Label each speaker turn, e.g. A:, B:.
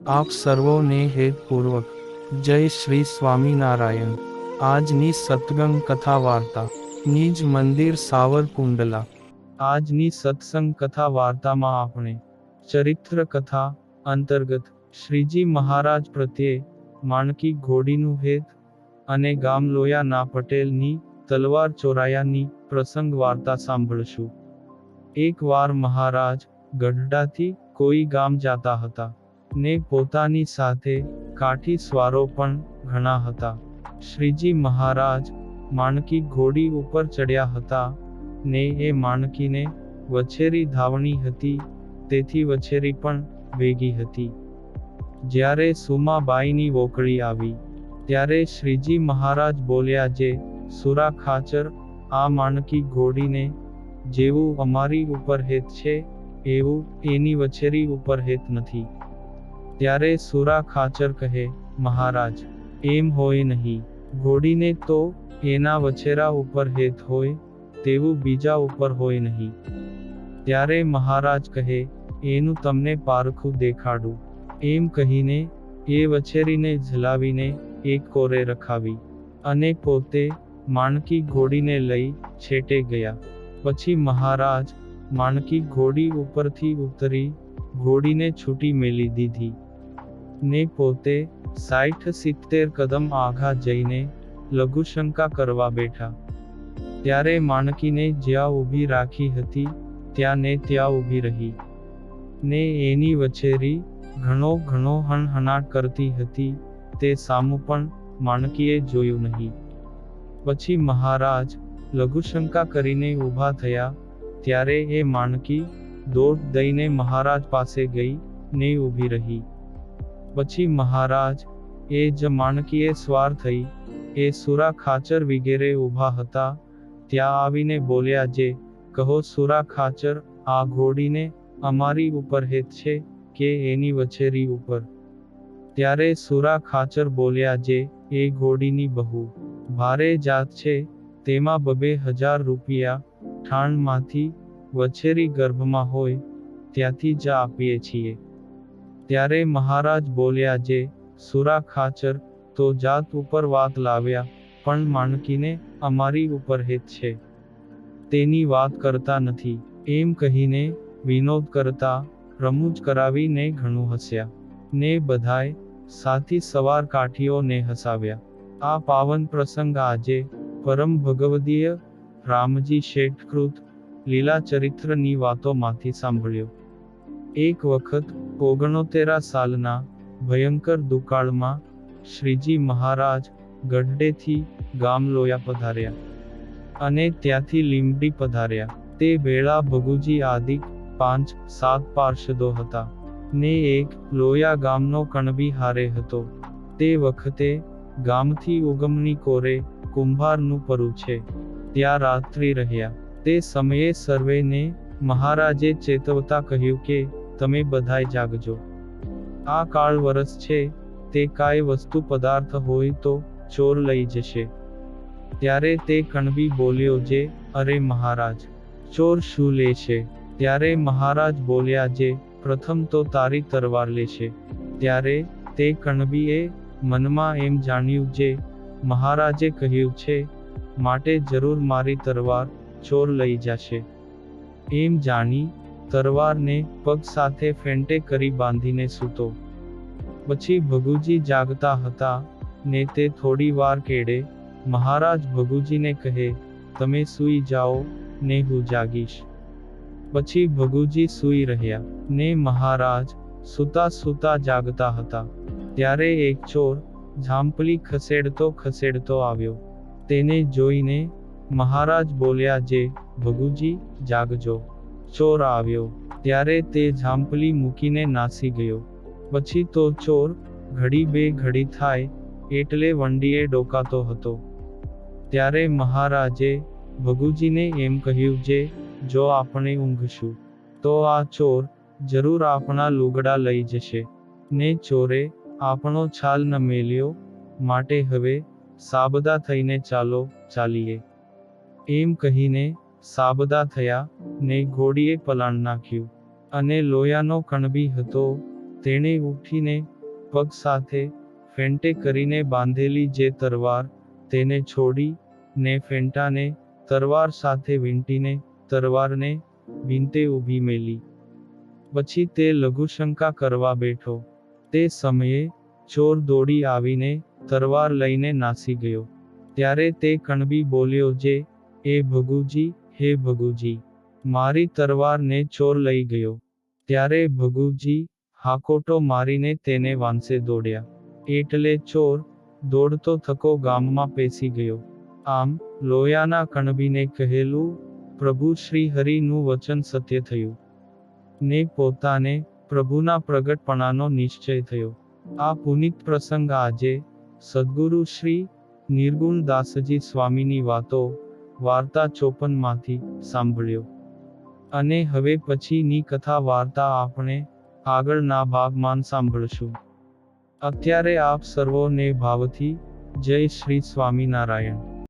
A: આપ સર્વોને હેતપૂર્વક જય શ્રી સ્વામિનારાયણ। આજની સત્સંગ કથા વાર્તા નિજ મંદિર સાવરકુંડલા। આજની સત્સંગ કથા વાર્તામાં આપણે ચરિત્ર કથા અંતર્ગત શ્રીજી મહારાજ પ્રત્યે માણકી ઘોડીનું હેત અને ગામ લોયાના પટેલની તલવાર ચોરાયાની પ્રસંગ વાર્તા સાંભળશું। એકવાર મહારાજ ગઢડાથી કોઈ ગામ જાતા હતા ને પોતાની સાથે કાઠી સ્વારો પણ ઘણા હતા। શ્રીજી મહારાજ માણકી ઘોડી ઉપર ચડ્યા હતા ને એ માણકીને વછેરી ધાવણી હતી, તેથી વછેરી પણ ભેગી હતી। જ્યારે સુમાબાઈની વોકળી આવી ત્યારે શ્રીજી મહારાજ બોલ્યા, જે સુરા ખાચર, આ માણકી ઘોડીને જેવું અમારી ઉપર હેત છે એવું એની વછેરી ઉપર હેત નથી। ત્યારે સુરા ખાચર કહે, મહારાજ એમ હોય નહીં, ઘોડીને તો એના વછેરા ઉપર હેત હોય તેવું બીજા ઉપર હોય નહીં। ત્યારે મહારાજ કહે, એનું તમને પારખું દેખાડું। એમ કહીને એ વછેરીને ઝલાવીને એક કોરે રખાવી અને પોતે માણકી ઘોડીને લઈ છેટે ગયા। પછી મહારાજ માણકી ઘોડી ઉપરથી ઉતરી ઘોડીને છૂટી મેલી દીધી ને પોતે 60-70 કદમ આઘા જઈને લઘુશંકા કરવા બેઠા। ત્યારે માણકીને જ્યાં ઊભી રાખી હતી ત્યાં ને ત્યાં ઊભી રહી ને એની વછેરી ઘણો હણહણાટ કરતી હતી, તે સામું પણ માણકીએ જોયું નહીં। પછી મહારાજ લઘુશંકા કરીને ઊભા થયા ત્યારે એ માણકી દોટ દઈને મહારાજ પાસે ગઈ ને ઊભી રહી। પછી મહારાજ એ જ માણકીએ સ્વાર થઈ એ સુરા ખાચર વિગેરે ઊભા હતા ત્યાં આવીને બોલ્યા, જે કહો સુરા ખાચર, આ ઘોડીને અમારી ઉપર હેત છે કે એની વછેરી ઉપર? ત્યારે સુરા ખાચર બોલ્યા, જે એ ઘોડીની બહુ ભારે જાત છે, તેમાં 2,000 રૂપિયા ઠાણમાંથી વછેરી ગર્ભમાં હોય ત્યાંથી જ આપીએ છીએ। ત્યારે મહારાજ બોલ્યા, જે સુરા ખાચર, તો જાત ઉપર વાત લાવ્યા પણ માણકીને અમારી ઉપર હેત છે તેની વાત કરતા નથી। એમ કહીને વિનોદ કરતા રમૂજ કરાવીને ઘણું હસ્યા ને બધાય સાથી સવાર કાઠીઓને હસાવ્યા। આ પાવન પ્રસંગ આજે પરમ ભગવદીય રામજી શેઠકૃત લીલા ચરિત્રની વાતોમાંથી સાંભળ્યો। એક વખત 69 સાલના ભયંકર દુકાળમાં શ્રીજી મહારાજ ગઢડેથી ગામ લોયા પધાર્યા અને ત્યાંથી લીંબડી પધાર્યા। તે વેળા ભગુજી આદિક 5-7 પાર્ષદો હતા ને એક લોયા ગામનો કણબી હારે હતો। તે વખતે ગામથી ઉગમની કોરે કુંભારનું પરુ છે ત્યાં રાત્રિ રહ્યા। તે સમયે સર્વેને મહારાજે ચેતવતા કહ્યું કે તમે બધાય જાગજો, આ કાળ વરસ છે, તે કાંઈ વસ્તુ પદાર્થ હોય તો ચોર લઈ જશે। ત્યારે તે કણબી બોલ્યો, જે અરે મહારાજ, ચોર શું લેશે? ત્યારે મહારાજ બોલ્યા, જે પ્રથમ તો તારી તરવાર લેશે। ત્યારે તે કણબીએ મનમાં એમ જાણ્યું, જે મહારાજે કહ્યું છે માટે જરૂર મારી તરવાર ચોર લઈ જશે। એમ જાણી તરવારને પગ સાથે ફેંટે કરી બાંધીને સૂતો। પછી ભગુજી જાગતા હતા ને તે થોડી વાર કેળે મહારાજ ભગુજીને કહે, તમે સૂઈ જાઓ ને હું જાગીશ। પછી ભગુજી સૂઈ રહ્યા ને મહારાજ સૂતા સૂતા જાગતા હતા। ત્યારે એક ચોર ઝાંપલી ખસેડતો આવ્યો। તેને જોઈને મહારાજ બોલ્યા, જે ભગુજી જાગજો, ચોર આવ્યો। ત્યારે તે ઝાંપલી મૂકીને નાસી ગયો। પછી તો ચોર ઘડી બે ઘડી થાય એટલે વંડીએ ડોકાતો હતો। ત્યારે મહારાજે ભગુજીને એમ કહ્યું, જે જો આપણે ઊંઘશું તો આ ચોર જરૂર આપણા લુગડા લઈ જશે ને ચોરે આપણો છાલ ન મેલ્યો, માટે હવે સાબદા થઈને ચાલીએ। એમ કહીને સાબદા થયા ને ઘોડીએ પલાણ નાખ્યું અને લોયાનો કણબી હતો તેણે ઉઠીને પગ સાથે ફેંટે કરીને બાંધેલી જે તરવાર, તેને છોડી ને ફેંટાને તરવાર સાથે વીંટીને તરવારને વીંતે ઊભી મેલી. પછી તે લઘુશંકા કરવા બેઠો. તે સમયે ચોર દોડી આવીને તરવાર લઈને નાસી ગયો. ત્યારે તે કણબી બોલ્યો જે, એ ભગુજી, હે ભગુજી, મારી તરવારને ચોર લઈ ગયો. ત્યારે ભગુજી હાકોટો મારીને તેને વાંસે દોડ્યા. એટલે ચોર દોડતો થકો ગામમાં પેસી ગયો. આમ લોયાના કણબીને કહેલું, પ્રભુ શ્રી હરિનું વચન સત્ય થયું. ને પોતાને પ્રભુના પ્રગટપણાનો નિશ્ચય થયો. આ પુનિત પ્રસંગ આજે સદ્ગુરુ શ્રી નિર્ગુણ દાસજી સ્વામીની વાતો વાર્તા 54 માંથી સાંભળ્યો. અને હવે પછીની કથા વાર્તા આપણે આગળના ભાગમાં સાંભળશું. અત્યારે આપ સર્વોને ભાવથી જય શ્રી સ્વામિનારાયણ.